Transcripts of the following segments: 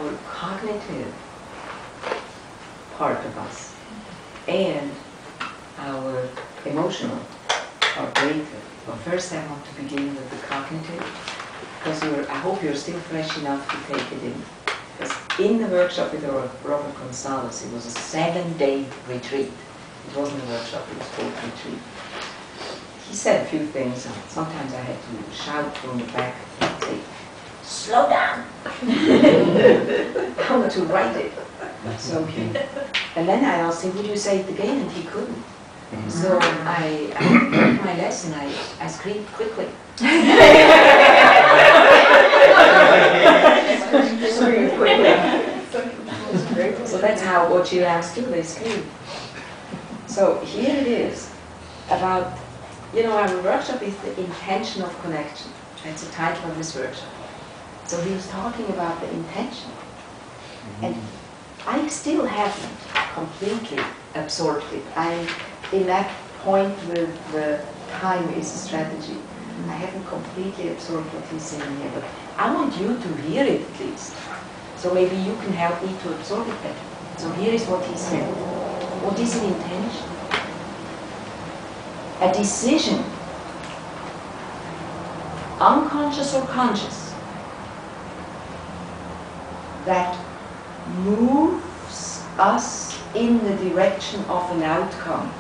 our cognitive part of us and our emotional part later. But first I want to begin with the cognitive, because I hope you're still fresh enough to take it in. Because in the workshop with Robert Gonzales, it was a 7-day retreat. It wasn't a workshop, it was called retreat. He said a few things, and sometimes I had to shout from the back and say, slow down! I want to write it. So and then I asked him, would you say it again? And he couldn't. So I learned my lesson, I screamed quickly. So that's how what you asked do, they scream. So here it is, about, our workshop is the intention of connection. That's the title of this workshop. So he was talking about the intention. And I still haven't completely absorbed it. I'm in that point with the time is a strategy. I haven't completely absorbed what he's saying here, but I want you to hear it at least. So maybe you can help me to absorb it better. So here is what he said. What is an intention? A decision, unconscious or conscious, that moves us in the direction of an outcome.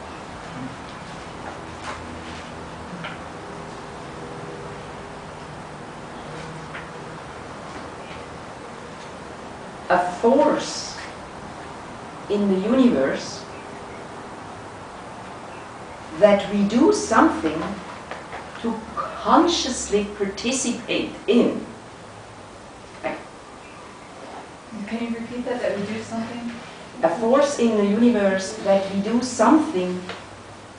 A force in the universe that we do something to consciously participate in. Can you repeat that? That we do something? A force in the universe that we do something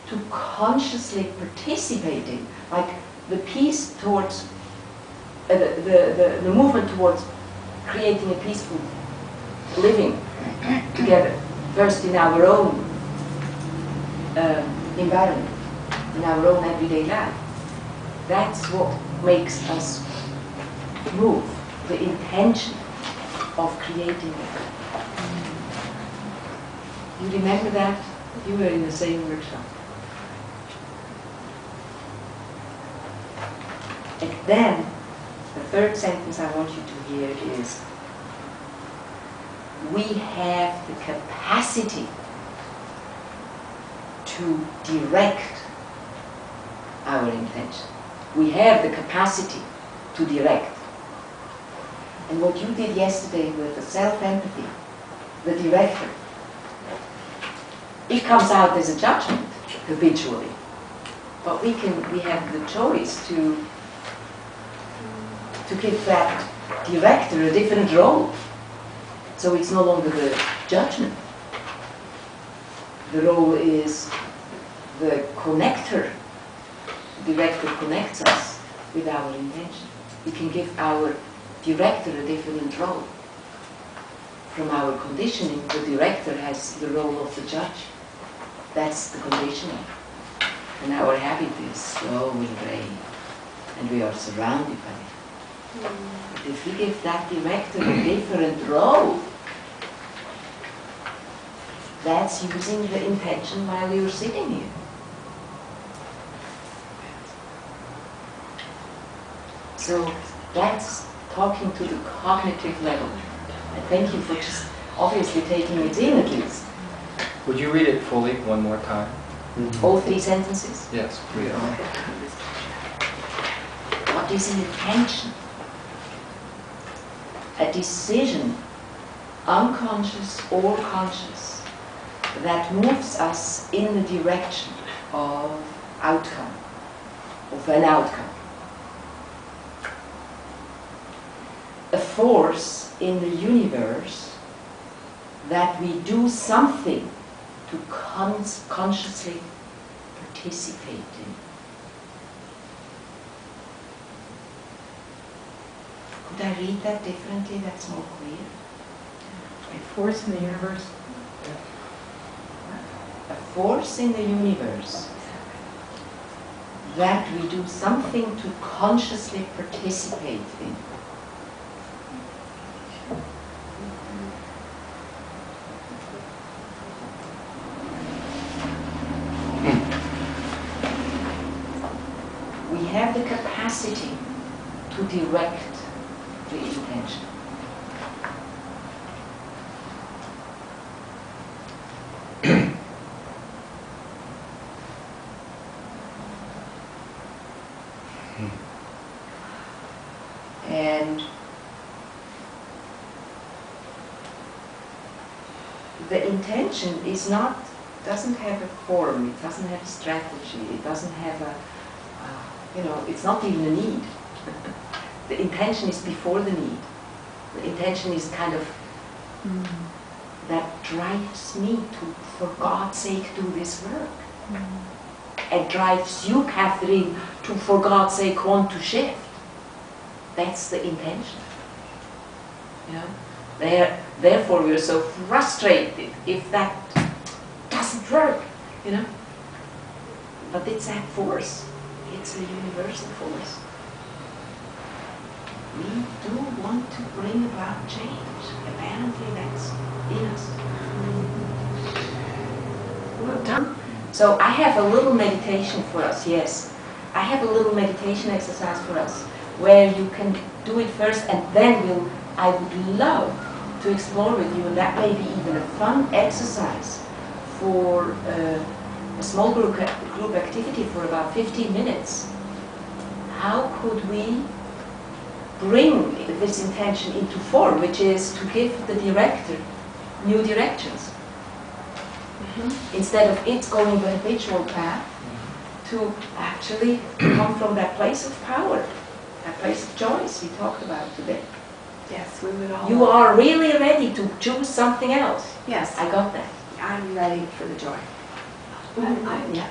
to consciously participate in, like the piece towards the movement towards creating a peaceful living together, first in our own environment, in our own everyday life. That's what makes us move, the intention of creating it. You remember that? You were in the same workshop. And then, the third sentence I want you to hear is, we have the capacity to direct our intention. We have the capacity to direct. And what you did yesterday with the self-empathy, the director, it comes out as a judgment habitually. But we have the choice to give that director a different role. So it's no longer the judgment. The role is the connector. The director connects us with our intention. We can give our director a different role. From our conditioning, the director has the role of the judge. That's the conditioning. And our habit is slow and gray, and we are surrounded by it. But if we give that director a different role, that's using the intention while you're sitting here. So that's talking to the cognitive level. And thank you for just obviously taking it in at least. Would you read it fully one more time? All three sentences? Yes, please. What is an intention? A decision, unconscious or conscious, that moves us in the direction of outcome, of an outcome. A force in the universe that we do something to consciously participate in. Could I read that differently? That's more clear. A force in the universe. A force in the universe that we do something to consciously participate in. have the capacity to direct the intention. And the intention is not, doesn't have a form, it doesn't have a strategy, it doesn't have a, you know, it's not even a need. The intention is before the need. The intention is kind of, that drives me to, for God's sake, do this work. It drives you, Catherine, to, for God's sake, want to shift. That's the intention. You know? Therefore, we're so frustrated if that doesn't work. You know? But it's that force. It's a universal force. We do want to bring about change. Apparently, that's in us. Well done. So I have a little meditation for us. Yes, I have a little meditation exercise for us, where you can do it first, and then I would love to explore with you, and that may be even a fun exercise for a small group activity for about 15 minutes. How could we bring this intention into form, which is to give the director new directions? Instead of it going the habitual path, to actually come from that place of power, that place of choice we talked about today. Yes, we would all. You are really ready to choose something else. Yes, I got that. I'm ready for the joy. Yeah.